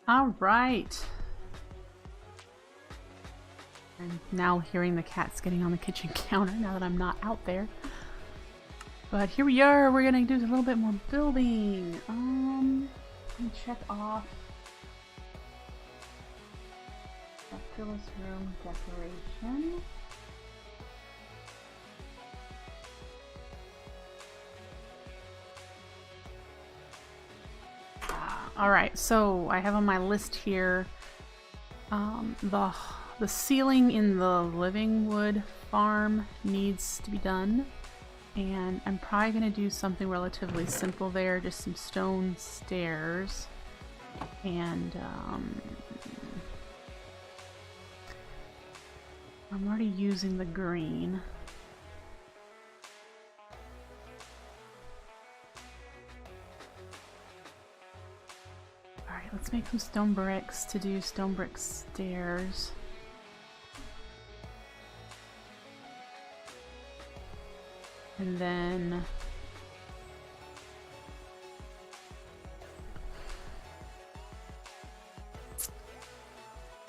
All right. I'm now hearing the cats getting on the kitchen counter now that I'm not out there. But here we are. We're gonna do a little bit more building. Let me check off Phyllis room decoration. Alright, so I have on my list here the ceiling in the living wood farm needs to be done, and I'm probably going to do something relatively simple there, just some stone stairs, and I'm already using the green. Alright, let's make some stone bricks to do stone brick stairs. And then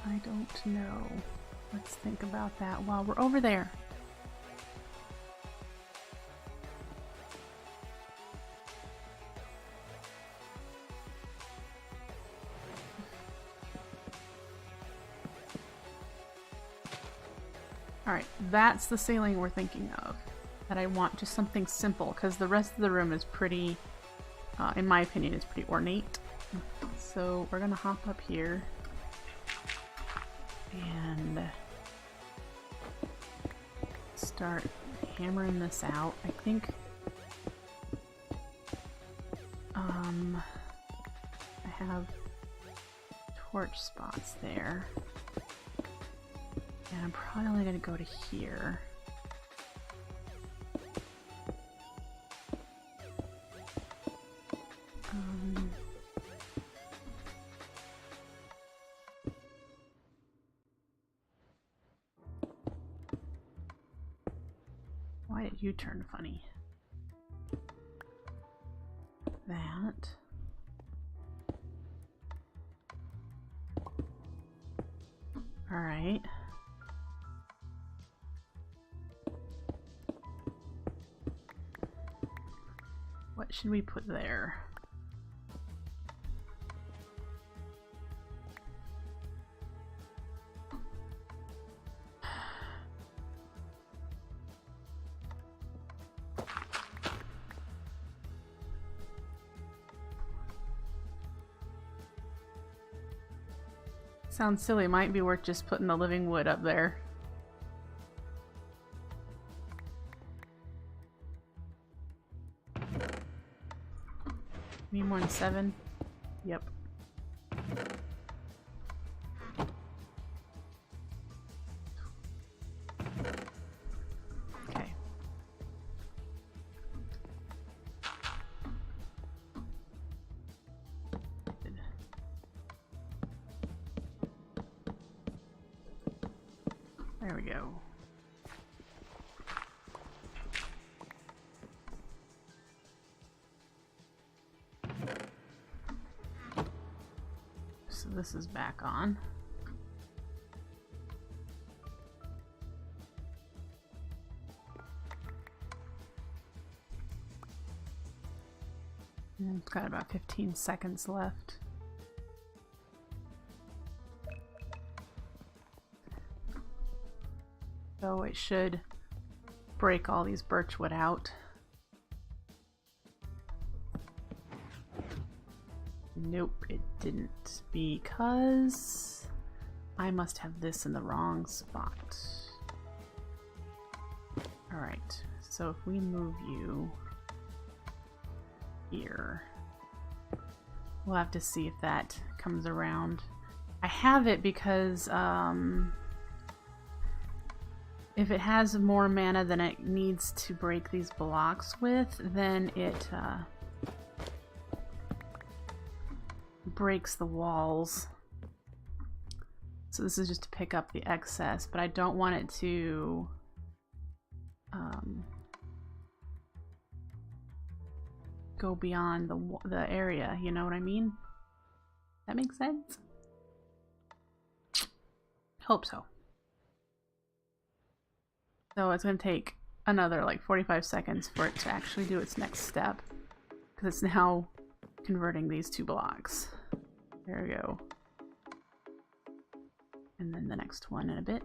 I don't know. Let's think about that while we're over there. Alright, that's the ceiling we're thinking of. That I want just something simple, because the rest of the room is pretty, in my opinion, is pretty ornate. So we're gonna hop up here and start hammering this out. I think I have torch spots there, and I'm probably only gonna go to here. Why did you turn funny? That. All right. What should we put there? Sounds silly, might be worth just putting the living wood up there. Need more than 7? Yep. Okay. There we go. So this is back on. And it's got about 15 seconds left. So it should break all these birchwood out. Nope, it didn't, because I must have this in the wrong spot. Alright, so if we move you here, we'll have to see if that comes around. I have it because if it has more mana than it needs to break these blocks with, then it breaks the walls. So this is just to pick up the excess, but I don't want it to go beyond the area, you know what I mean? That makes sense? Hope so. So it's going to take another like 45 seconds for it to actually do its next step, because it's now converting these 2 blocks. There we go. And then the next one in a bit.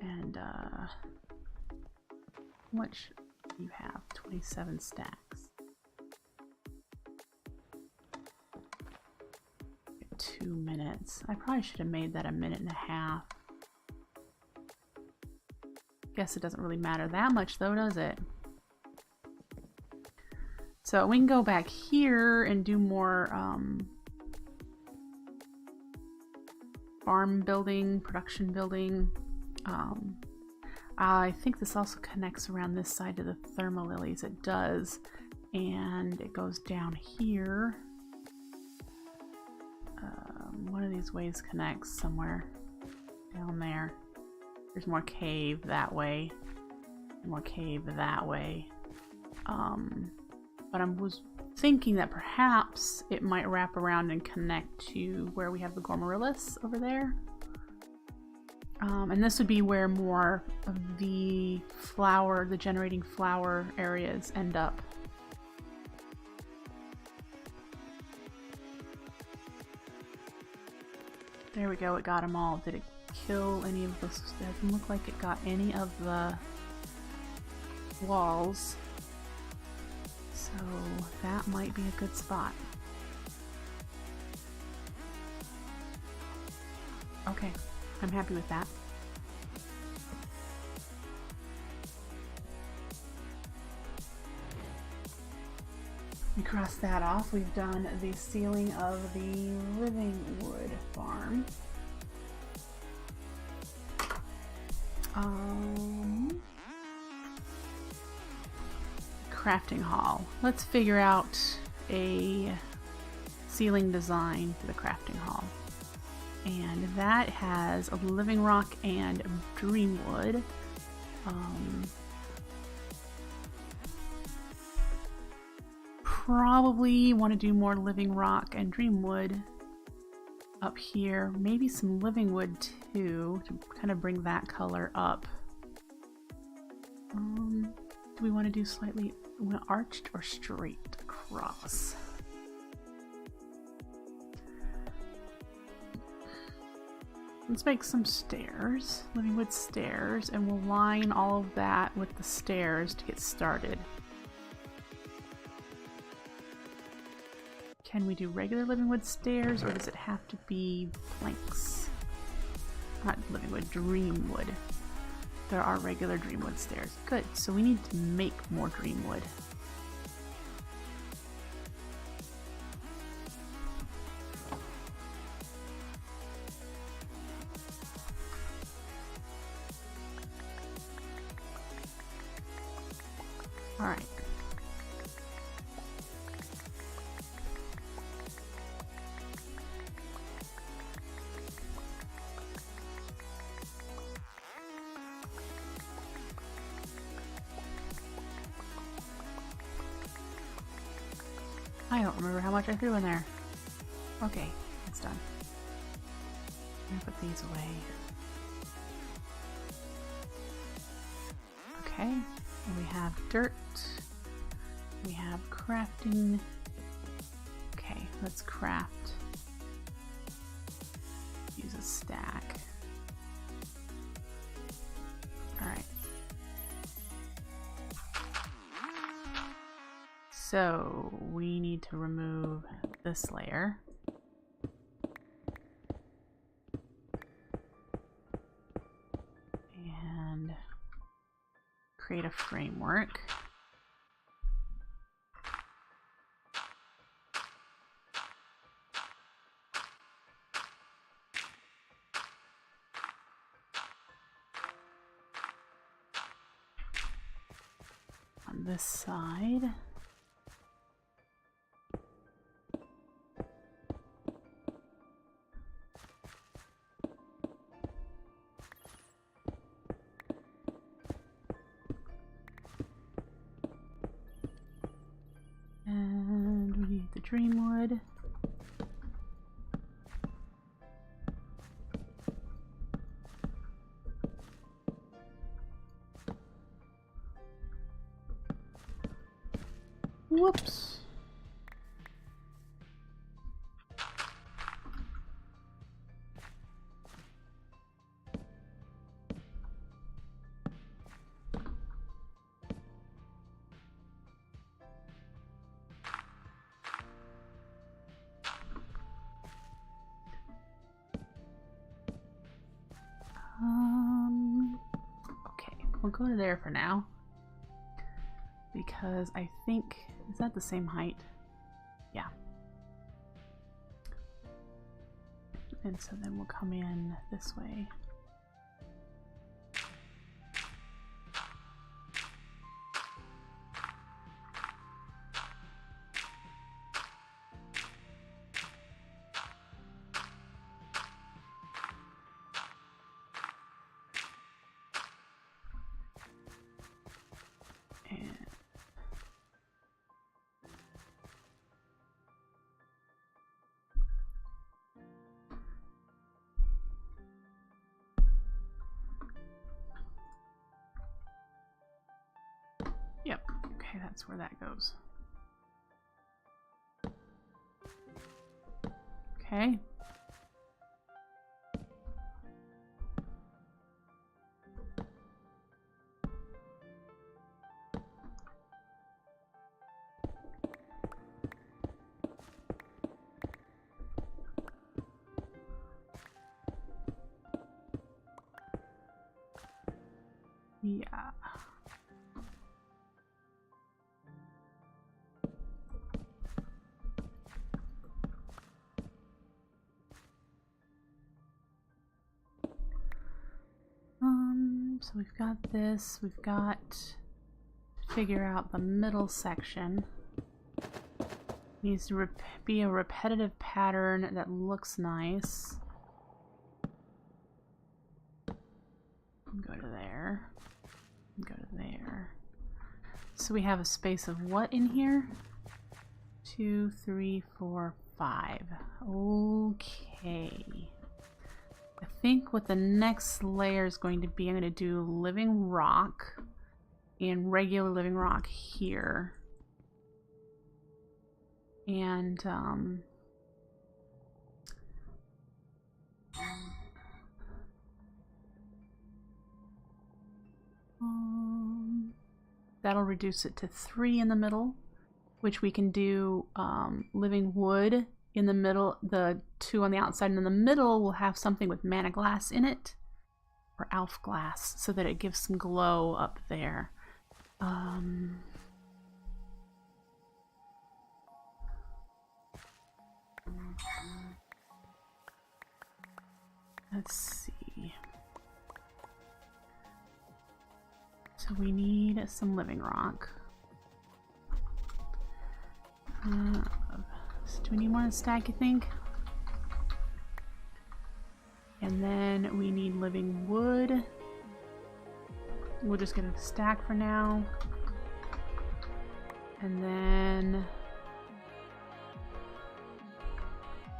And how much do you have? 27 stacks. 2 minutes. I probably should have made that 1.5 minutes. Guess it doesn't really matter that much though, does it? So we can go back here and do more farm building, production building. I think this also connects around this side to the thermalilies. It does. And it goes down here. One of these ways connects somewhere down there. There's more cave that way. More cave that way. But I was thinking that perhaps it might wrap around and connect to where we have the Gourmaryllis over there. And this would be where more of the flower, the generating flower areas end up. There we go, it got them all. Did it kill any of this? It doesn't look like it got any of the walls. So that might be a good spot. Okay, I'm happy with that. We cross that off. We've done the ceiling of the living wood farm. Crafting hall. Let's figure out a ceiling design for the crafting hall. And that has a living rock and dreamwood. Probably want to do more living rock and dreamwood up here. Maybe some living wood too, to kind of bring that color up. Do we want to do slightly arched or straight across? Let's make some stairs, living wood stairs, and we'll line all of that with the stairs to get started. Can we do regular living wood stairs, or does it have to be planks? Not living wood, dream wood. There are regular dream wood stairs. Good, so we need to make more dream wood. All right. I don't remember how much I threw in there. Okay, it's done. I'm gonna put these away. Okay, and we have dirt. We have crafting. Okay, let's craft. Use a stack. Alright. So we need to remove this layer. And create a framework. On this side. And we need the dreamwood. Whoops. Okay, we'll go to there for now. Because I think, is that the same height? Yeah. And so then we'll come in this way. Yep, okay, that's where that goes. Okay. Yeah. So we've got this, we've got to figure out the middle section. Needs to be a repetitive pattern that looks nice. Go to there. Go to there. So we have a space of what in here? 2, 3, 4, 5. Okay. I think what the next layer is going to be, I'm going to do living rock and regular living rock here. And that'll reduce it to 3 in the middle, which we can do living wood in the middle, the 2 on the outside, and in the middle we'll have something with mana glass in it, or elf glass, so that it gives some glow up there. Let's see. So we need some living rock. So do we need more in a stack, you think? And then we need living wood. We'll just get a stack for now. And then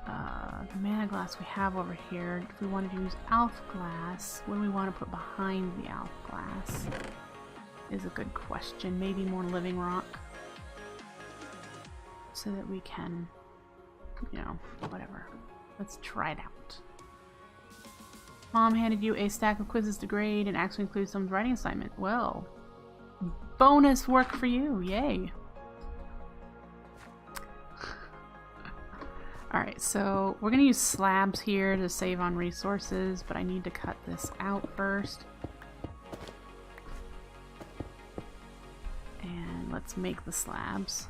the mana glass we have over here. If we wanted to use elf glass, what do we want to put behind the elf glass? Is a good question. Maybe more living rock, so that we can, you know, whatever. Let's try it out. Mom handed you a stack of quizzes to grade and actually includes some writing assignment. Well, bonus work for you. Yay. Alright, so we're going to use slabs here to save on resources, but I need to cut this out first. And let's make the slabs.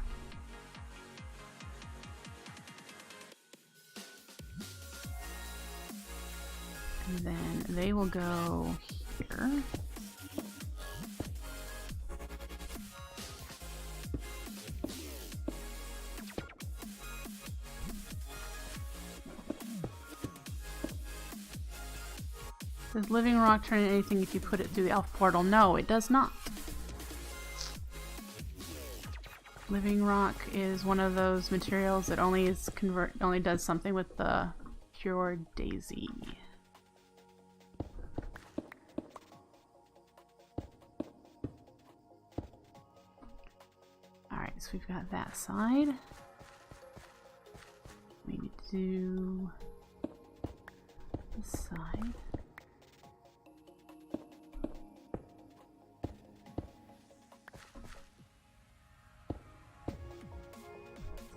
And then they will go here. Does living rock turn into anything if you put it through the elf portal? No, it does not. Living rock is one of those materials that only does something with the pure daisy. Alright, so we've got that side. We need to do this side.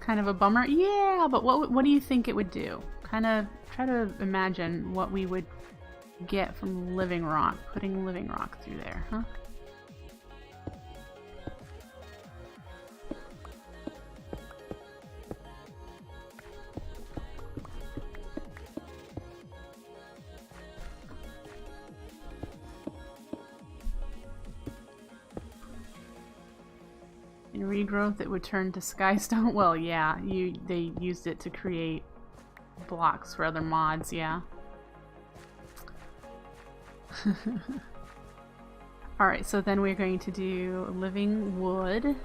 Kind of a bummer. Yeah, but what do you think it would do? Kind of try to imagine what we would get from living rock, putting living rock through there, huh? In regrowth, it would turn to skystone. Well, yeah, they used it to create blocks for other mods, yeah. Alright, so then we're going to do living wood.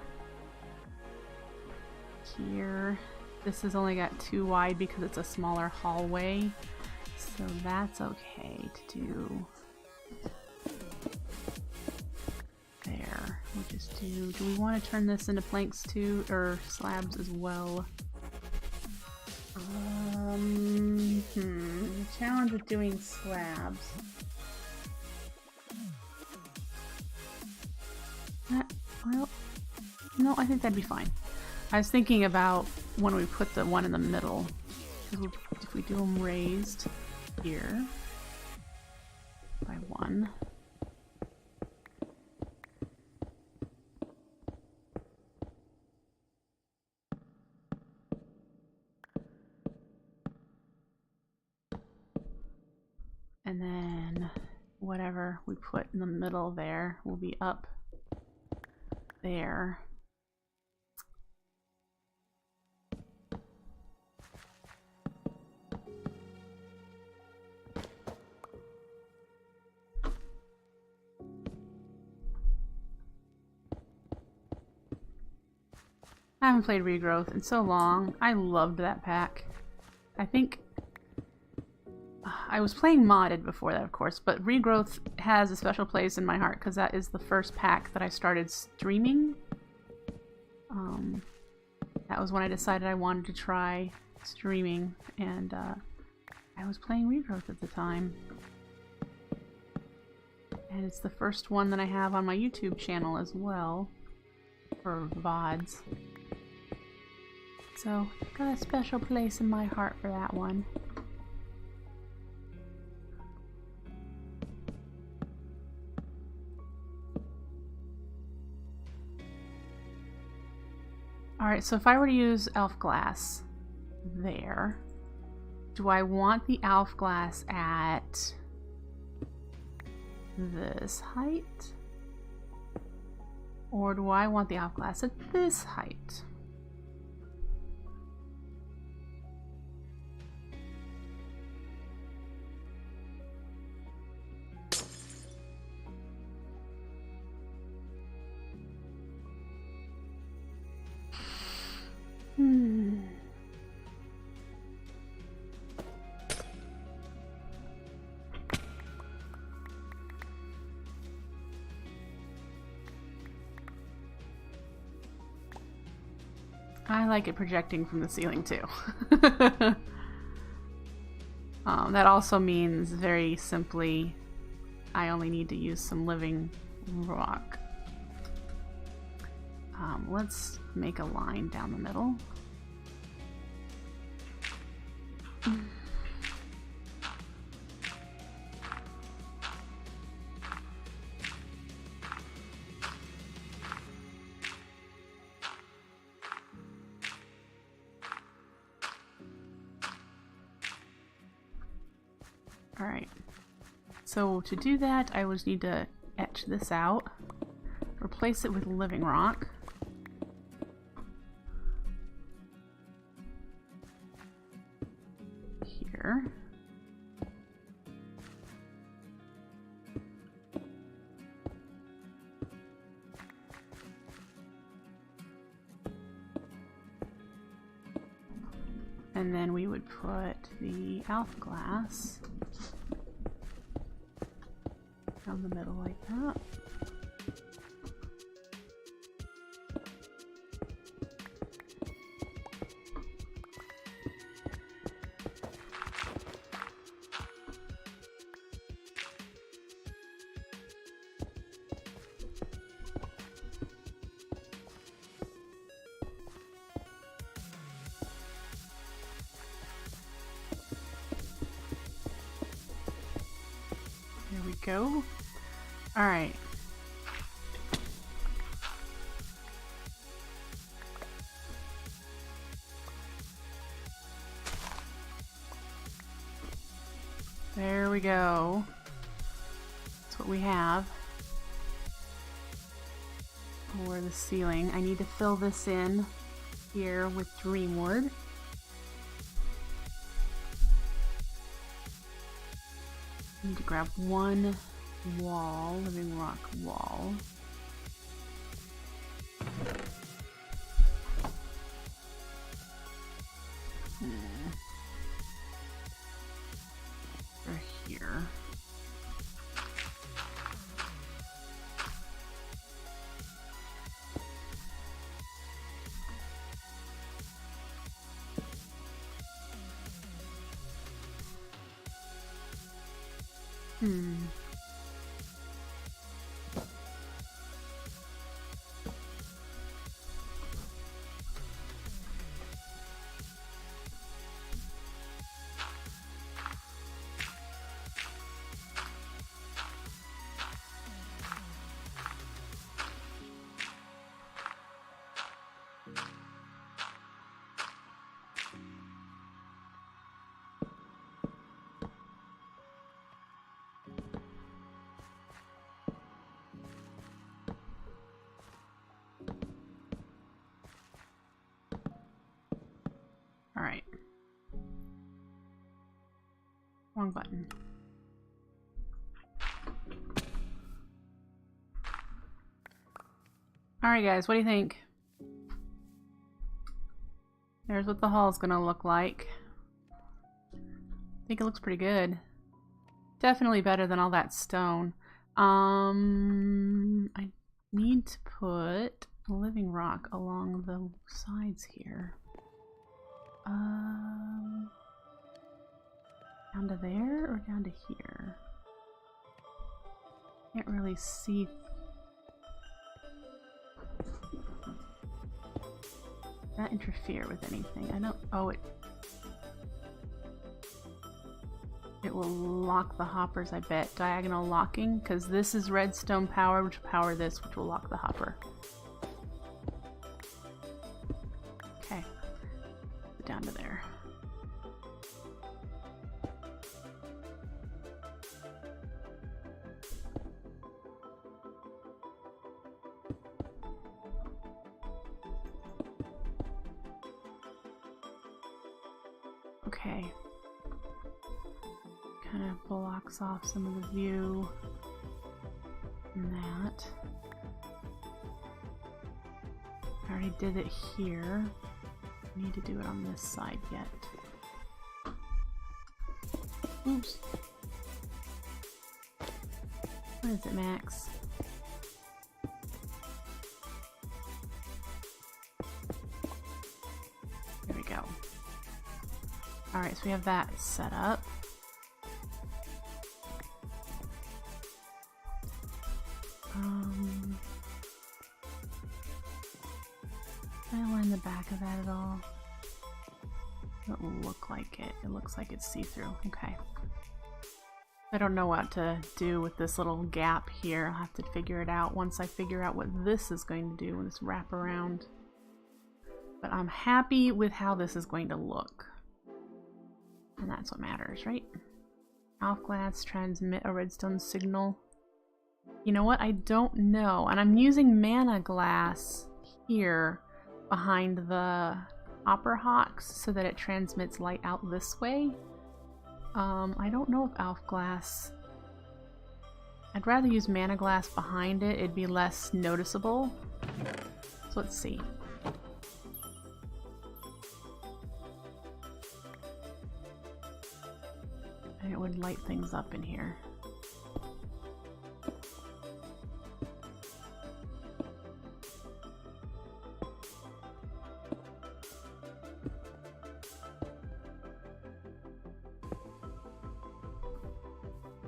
Here. This has only got 2 wide because it's a smaller hallway. So that's okay to do. There. We'll just do we want to turn this into planks too, or slabs as well? The challenge with doing slabs. Well, no, I think that'd be fine. I was thinking about when we put the one in the middle. If we do them raised here by 1. And then whatever we put in the middle there will be up there. I haven't played Regrowth in so long. I loved that pack. I think I was playing modded before that, of course, but Regrowth has a special place in my heart because that is the first pack that I started streaming. That was when I decided I wanted to try streaming, and I was playing Regrowth at the time. And it's the first one that I have on my YouTube channel as well, for VODs. So, got a special place in my heart for that one. Alright, so if I were to use elf glass there, do I want the elf glass at this height? Or do I want the elf glass at this height? I like it projecting from the ceiling too. That also means, very simply, I only need to use some living rock. Let's make a line down the middle. Alright, so to do that I would need to etch this out, replace it with living rock. Here. And then we would put the elf glass down the middle like that. go. Alright. There we go. That's what we have. For the ceiling. I need to fill this in here with Dreamwood. I need to grab one wall, living rock wall. For here. All right. Wrong button. All right, guys, what do you think? There's what the hall's gonna look like. I think it looks pretty good. Definitely better than all that stone. I need to put a living rock along the sides here. Down to there or down to here? Can't really see. Not interfere with anything. I don't. Oh, it will lock the hoppers, I bet. Diagonal locking, because this is redstone power, which will power this, which will lock the hopper. Okay. Down to there. Okay. Kind of blocks off some of the view in that. I already did it here. I need to do it on this side yet. Oops. What is it, Max? There we go. Alright, so we have that set up. Can I line the back of that at all? Doesn't look like it. It looks like it's see-through. Okay. I don't know what to do with this little gap here. I'll have to figure it out once I figure out what this is going to do when this wrap around. But I'm happy with how this is going to look. And that's what matters, right? Alpha glass transmit a redstone signal. You know what? I don't know. And I'm using mana glass here behind the hopper hawks so that it transmits light out this way. I don't know if alpha glass... I'd rather use mana glass behind it. It'd be less noticeable. So let's see. And it would light things up in here.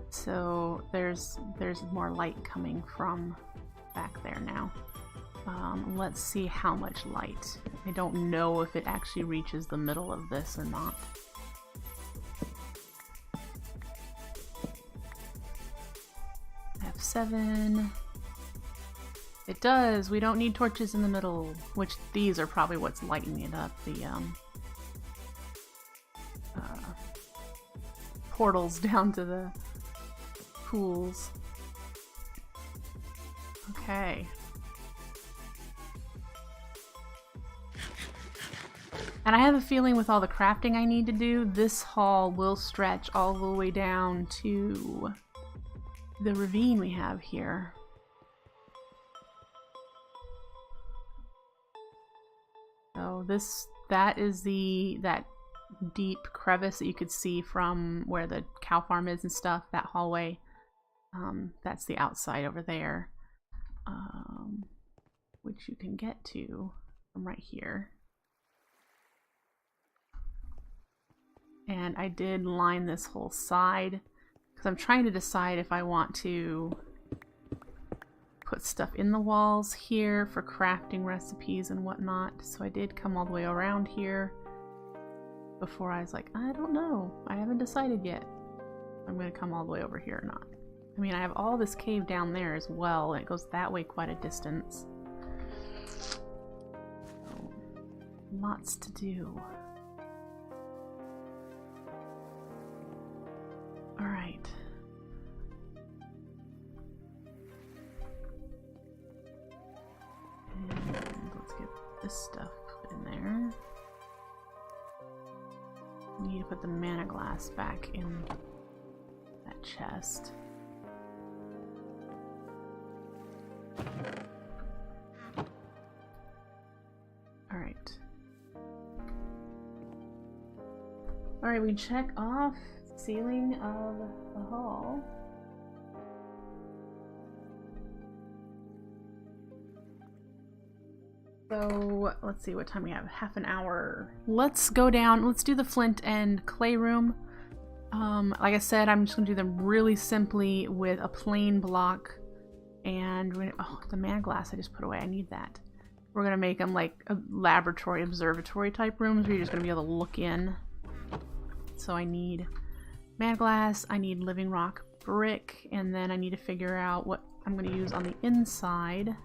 So there's more light coming from back there now. Let's see how much light. I don't know if it actually reaches the middle of this or not. 7. It does. We don't need torches in the middle, which these are probably what's lighting it up. The portals down to the pools. Okay. And I have a feeling with all the crafting I need to do, this hall will stretch all the way down to the ravine we have here. So that is that deep crevice that you could see from where the cow farm is and stuff, that hallway. That's the outside over there, which you can get to from right here. And I did line this whole side because I'm trying to decide if I want to put stuff in the walls here for crafting recipes and whatnot. So I did come all the way around here before I was like, I don't know. I haven't decided yet if I'm going to come all the way over here or not. I mean, I have all this cave down there as well, and it goes that way quite a distance. So, lots to do. Alright. And let's get this stuff put in there. We need to put the mana glass back in that chest. Alright. Alright, we check off the ceiling of the hall. So, let's see what time we have. Half an hour. Let's go down. Let's do the flint and clay room. Like I said, I'm just going to do them really simply with a plain block. And we're gonna, oh, the mana glass I just put away. I need that. We're going to make them like a laboratory, observatory type rooms where you're just going to be able to look in. So I need mana glass, I need living rock brick, and then I need to figure out what I'm going to use on the inside.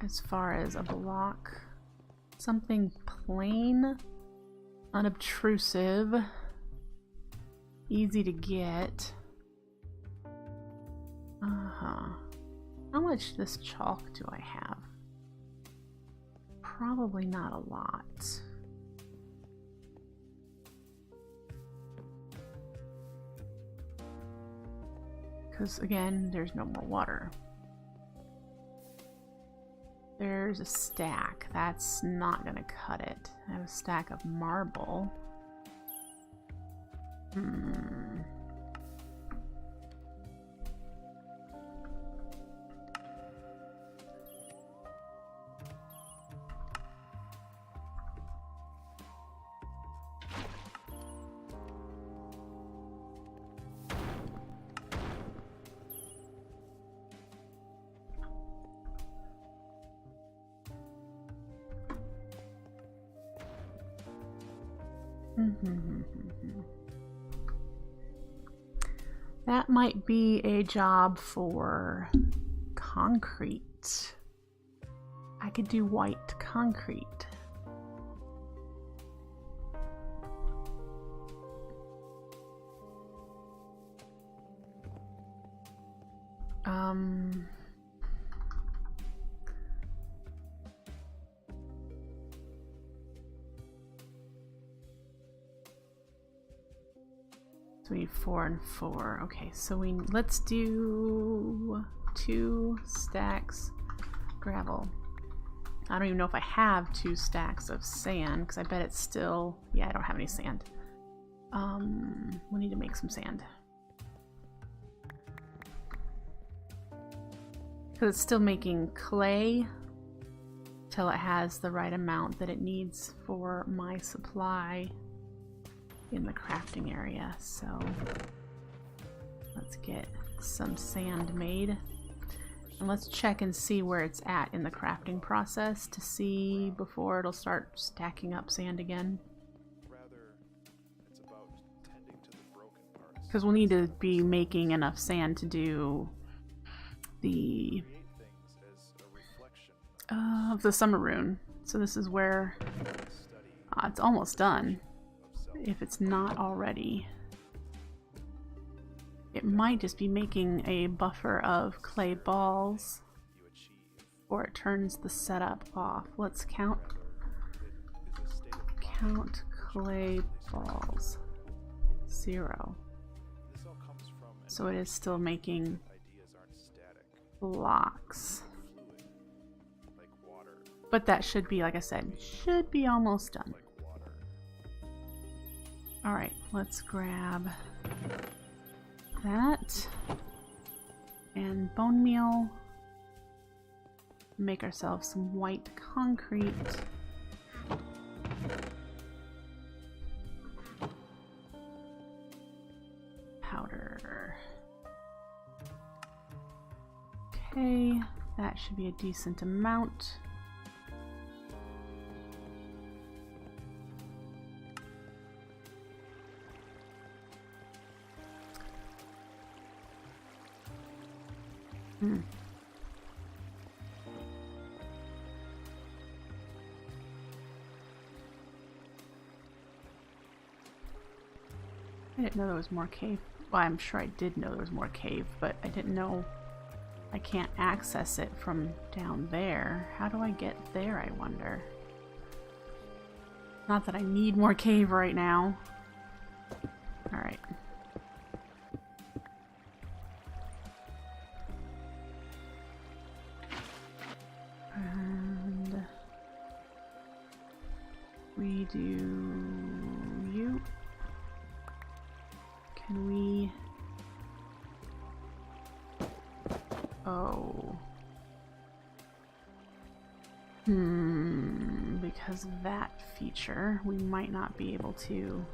As far as a block, something plain, unobtrusive, easy to get. How much this chalk do I have? Probably not a lot. Because again, there's no more water. There's a stack. That's not gonna cut it. I have a stack of marble. That might be a job for concrete. I could do white concrete. So we need 4 and 4. Okay, so let's do 2 stacks gravel. I don't even know if I have 2 stacks of sand because I bet it's still, yeah, I don't have any sand. We need to make some sand. Because it's still making clay till it has the right amount that it needs for my supply in the crafting area. So let's get some sand made. And let's check and see where it's at in the crafting process to see before it'll start stacking up sand again. Because we'll need to be making enough sand to do the summer rune. So this is where it's almost done. If it's not already. It might just be making a buffer of clay balls, or it turns the setup off. Let's count clay balls. 0. So it is still making blocks. But that should be, like I said, should be almost done. Alright, let's grab that and bone meal. Make ourselves some white concrete. Powder. Okay, that should be a decent amount. I didn't know there was more cave. Well, I'm sure I did know there was more cave, but I didn't know I can't access it from down there. How do I get there, I wonder? Not that I need more cave right now. Alright. And we do you. Can we... Oh. Because of that feature, we might not be able to...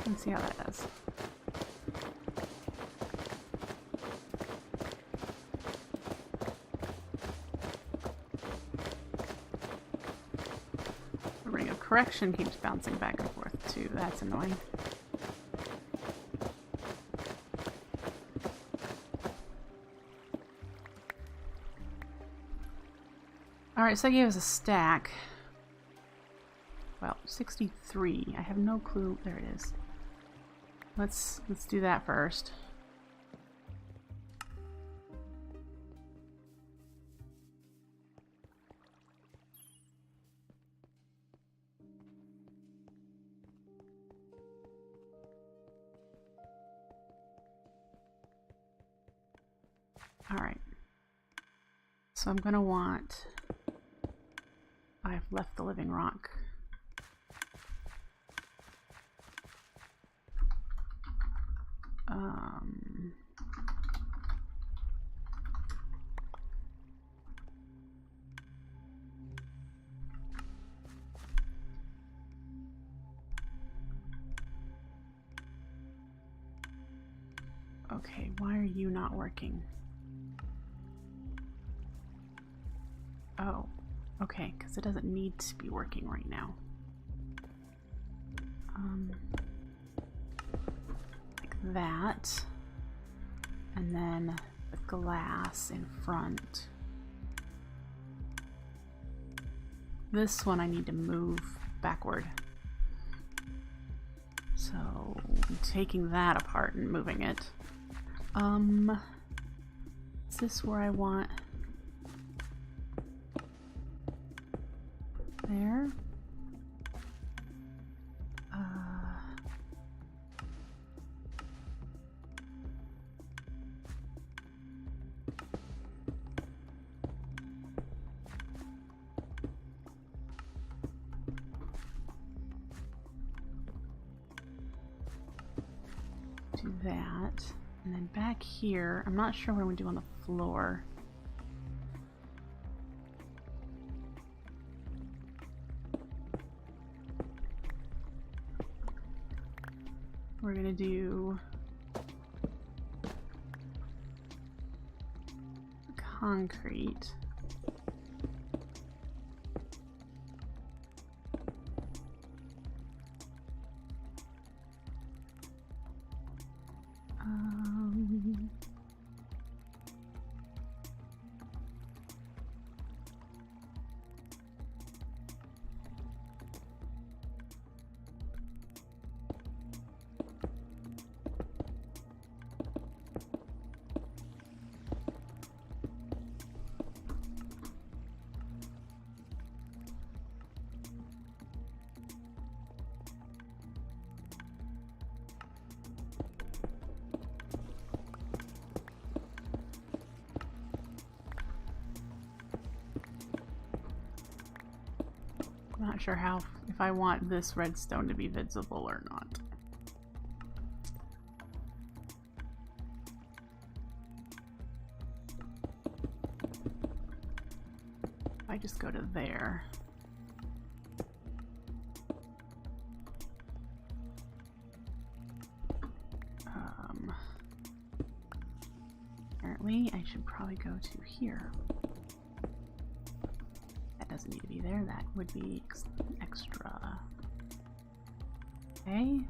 Let's see how that does. The ring of correction keeps bouncing back and forth too. That's annoying. Alright, so that gave us a stack. Well, 63. I have no clue. There it is. Let's do that first. All right. So I'm gonna want... I've left the living rock. Okay, why are you not working? Oh, okay, because it doesn't need to be working right now. Like that. And then the glass in front. This one I need to move backward. So, taking that apart and moving it. Is this where I want? There. Do that. And then back here, I'm not sure what I'm going to do on the floor. we're gonna do concrete. I'm not sure if I want this redstone to be visible or not. If I just go to there. Apparently I should probably go to here. Doesn't need to be there. That would be extra. Okay.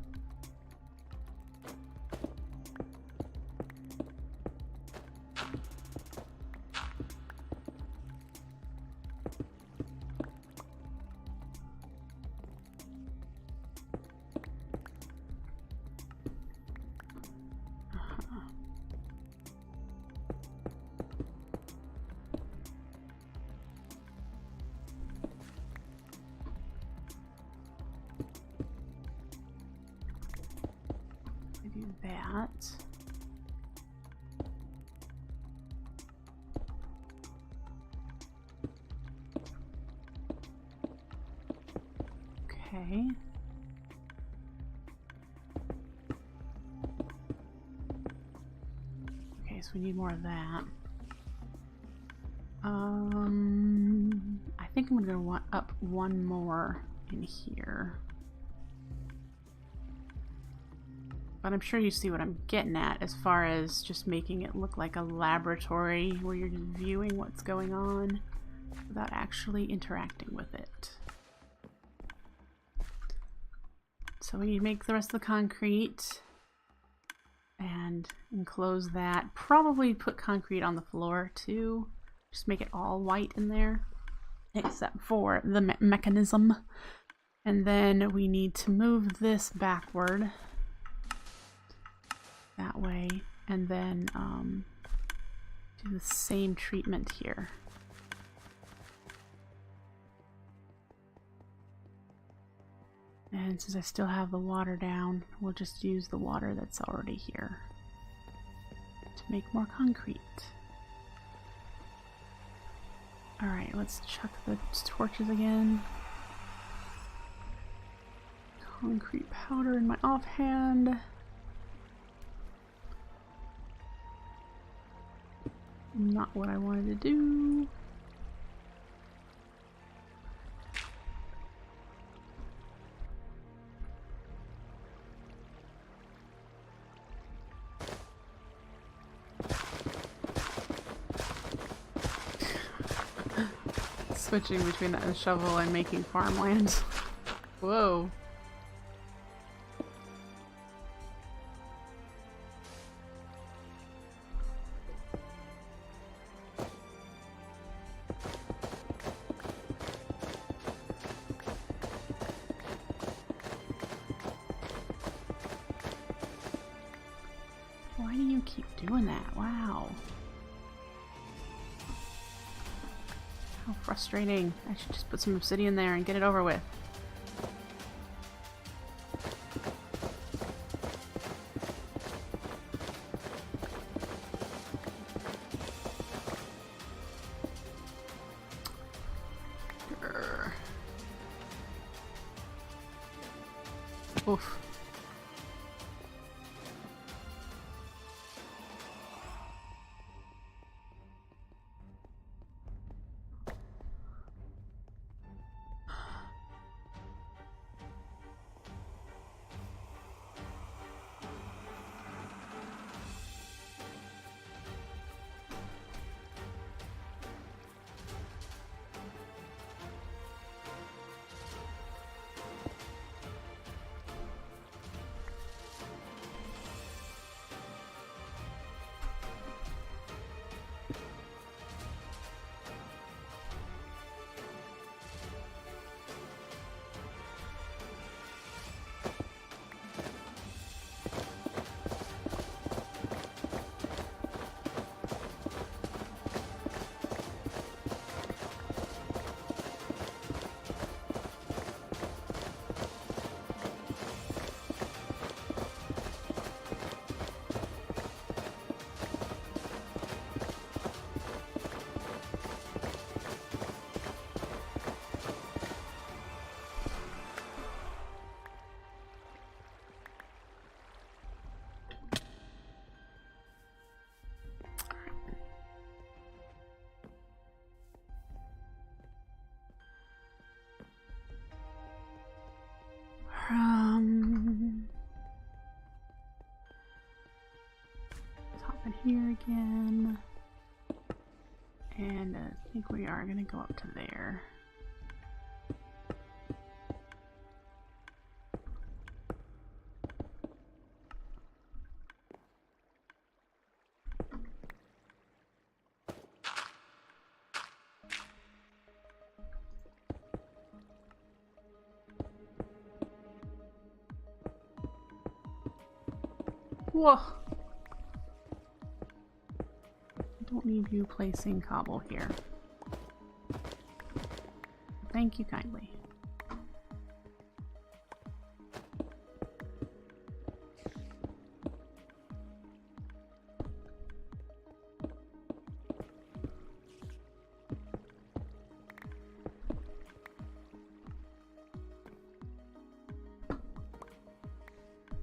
Do that. Okay. Okay, so we need more of that. I think I'm gonna want up one more in here. But I'm sure you see what I'm getting at as far as just making it look like a laboratory where you're just viewing what's going on without actually interacting with it. So we need to make the rest of the concrete and enclose that. Probably put concrete on the floor too. Just make it all white in there, except for the mechanism. And then we need to move this backward. That way, and then do the same treatment here. And since I still have the water down, we'll just use the water that's already here to make more concrete. Alright, let's chuck the torches again. Concrete powder in my offhand. Not what I wanted to do. Switching between that and shovel and making farmland. Whoa. Why do you keep doing that? Wow. How frustrating. I should just put some obsidian there and get it over with. Oof. here again. And I think we are going to go up to there. Whoa! Don't need you placing cobble here. Thank you kindly.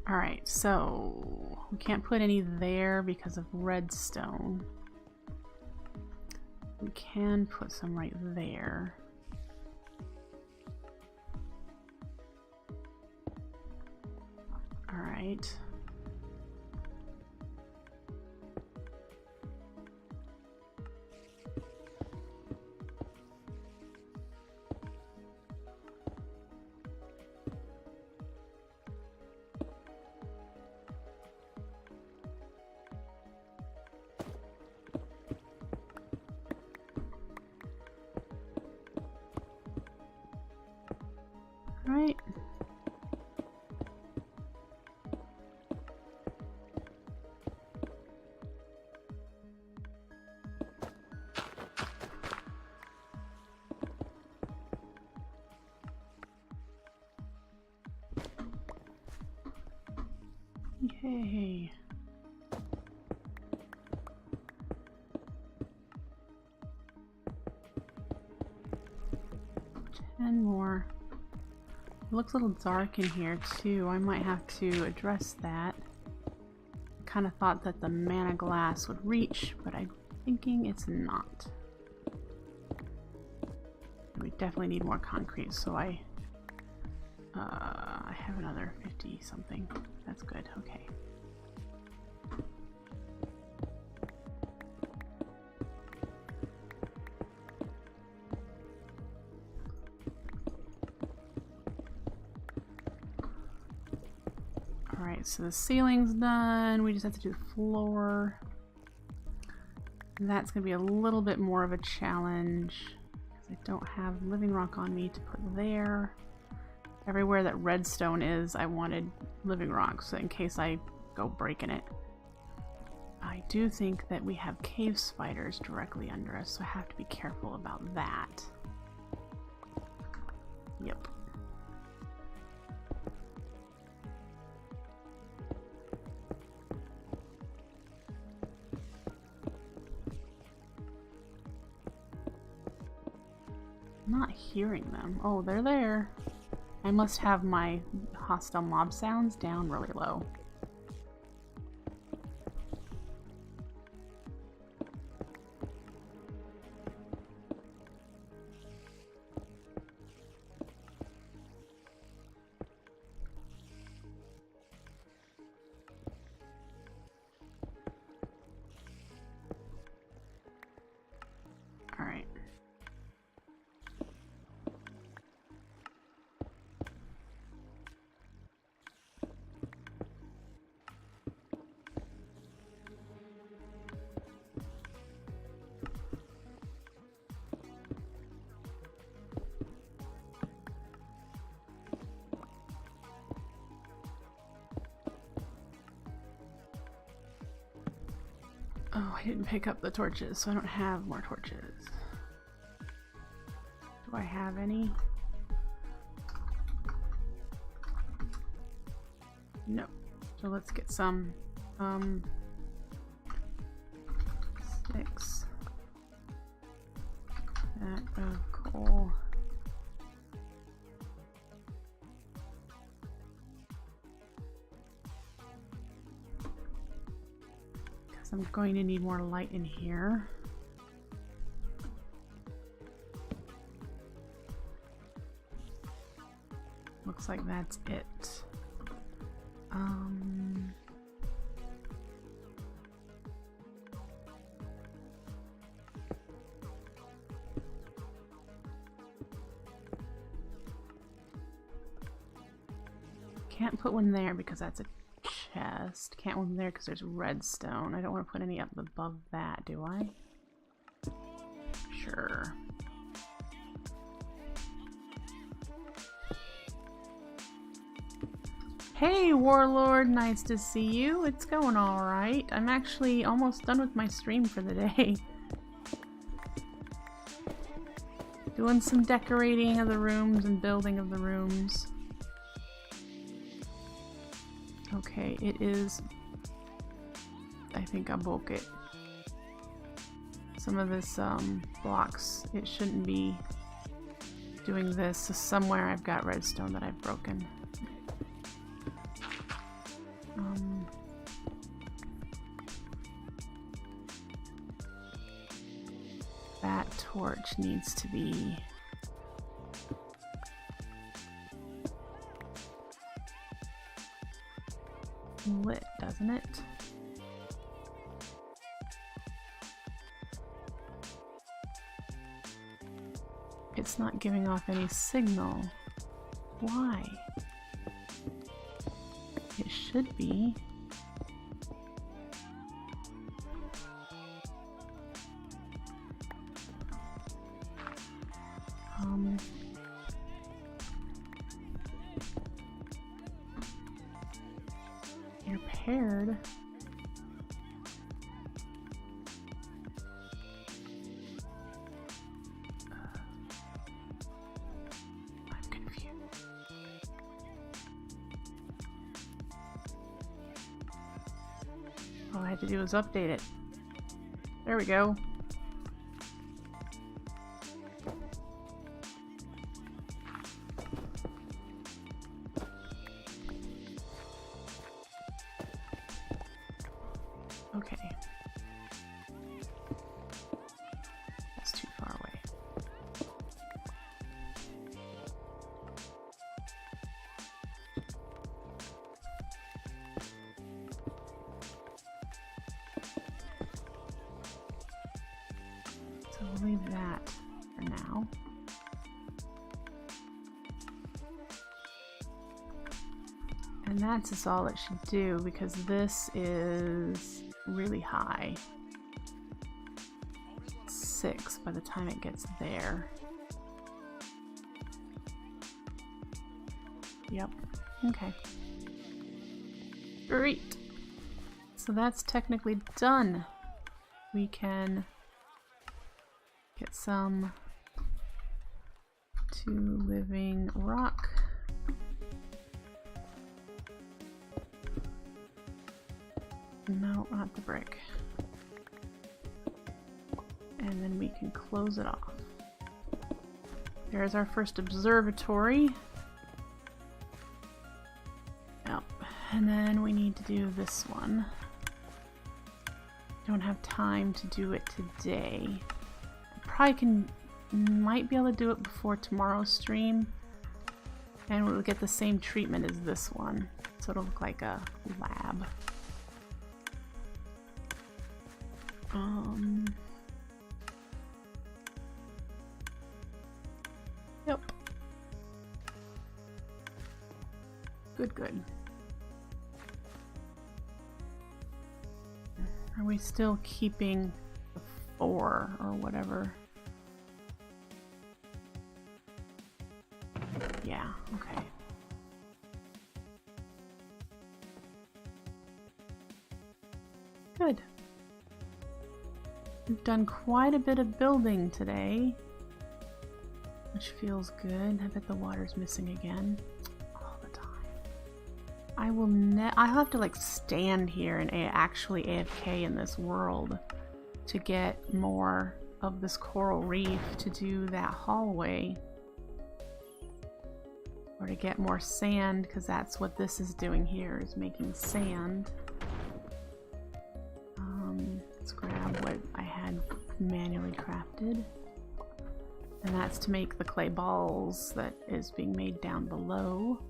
Alright, so we can't put any there because of redstone. We can put some right there. Alright. Right. Yay. Ten more. It looks a little dark in here too. I might have to address that. I kind of thought that the mana glass would reach, but I'm thinking it's not. We definitely need more concrete, so I have another 50 something. That's good. Okay. Alright, so the ceiling's done. We just have to do the floor. That's going to be a little bit more of a challenge because I don't have living rock on me to put there. Everywhere that redstone is, I wanted living rock, so in case I go breaking it. I do think that we have cave spiders directly under us, so I have to be careful about that. Yep. I'm not hearing them. Oh, they're there. I must have my hostile mob sounds down really low. All right. Oh, I didn't pick up the torches, so I don't have more torches. Do I have any? No. So let's get some. 6. That of coal. I'm going to need more light in here. Looks like that's it. can't put one there because that's a chest. Can't one there because there's redstone. I don't want to put any up above that, do I? Sure. Hey Warlord, nice to see you. It's going alright. I'm actually almost done with my stream for the day. Doing some decorating of the rooms and building of the rooms. Okay, it is... I think I broke it. Some of this blocks, it shouldn't be doing this. So somewhere I've got redstone that I've broken. That torch needs to be lit, doesn't it? It's not giving off any signal. Why? It should be. You're paired. I'm confused. All I had to do was update it. There we go. Okay. That's too far away. So we'll leave that for now. And that's just all it should do because this is really high. 6 by the time it gets there. Yep. Okay. Great. So that's technically done. We can get some 2 living rock. No, not the brick. And then we can close it off. There's our first observatory. Yep. And then we need to do this one. Don't have time to do it today. I might be able to do it before tomorrow's stream. And we'll get the same treatment as this one. So it'll look like a lab. Yep. Good. Are we still keeping the 4 or whatever? Yeah, okay. Good. We've done quite a bit of building today, which feels good. I bet the water's missing again all the time. I'll have to like stand here and actually AFK in this world to get more of this coral reef to do that hallway, or to get more sand, because that's what this is doing here, is making sand. Let's grab what I had manually crafted. And that's to make the clay balls that is being made down below.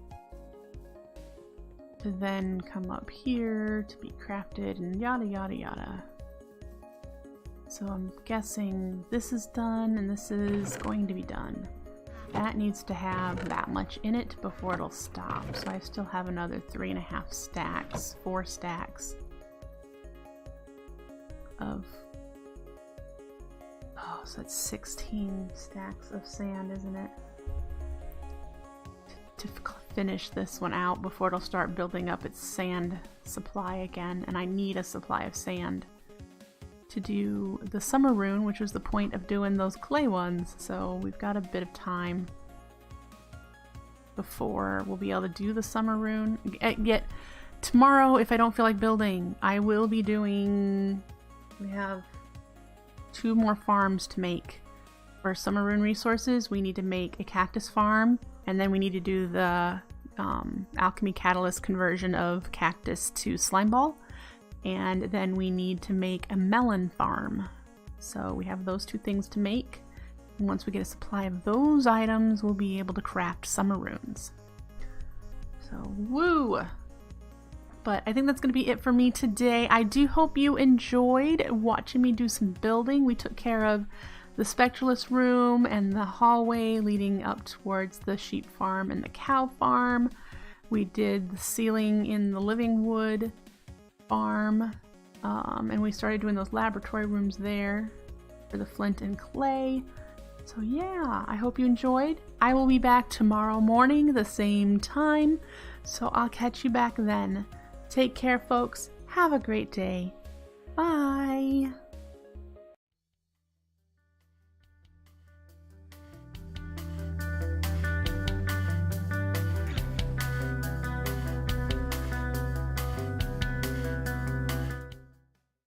To then come up here to be crafted and yada yada yada. So I'm guessing this is done and this is going to be done. that needs to have that much in it before it'll stop. So I still have another 3.5 stacks, 4 stacks of, oh, so that's 16 stacks of sand, isn't it? To finish this one out before it'll start building up its sand supply again. And I need a supply of sand to do the summer rune, which was the point of doing those clay ones. So we've got a bit of time before we'll be able to do the summer rune. Yet tomorrow, if I don't feel like building, I will be doing, we have 2 more farms to make for summer rune resources. We need to make a cactus farm, and then we need to do the alchemy catalyst conversion of cactus to slime ball. And then we need to make a melon farm. So we have those 2 things to make. And once we get a supply of those items, we'll be able to craft summer runes. So, woo! But I think that's going to be it for me today. I do hope you enjoyed watching me do some building. We took care of the spectralist room and the hallway leading up towards the sheep farm and the cow farm. We did the ceiling in the living wood farm, and we started doing those laboratory rooms there for the flint and clay. So yeah, I hope you enjoyed. I will be back tomorrow morning, the same time, so I'll catch you back then. Take care, folks. Have a great day. Bye.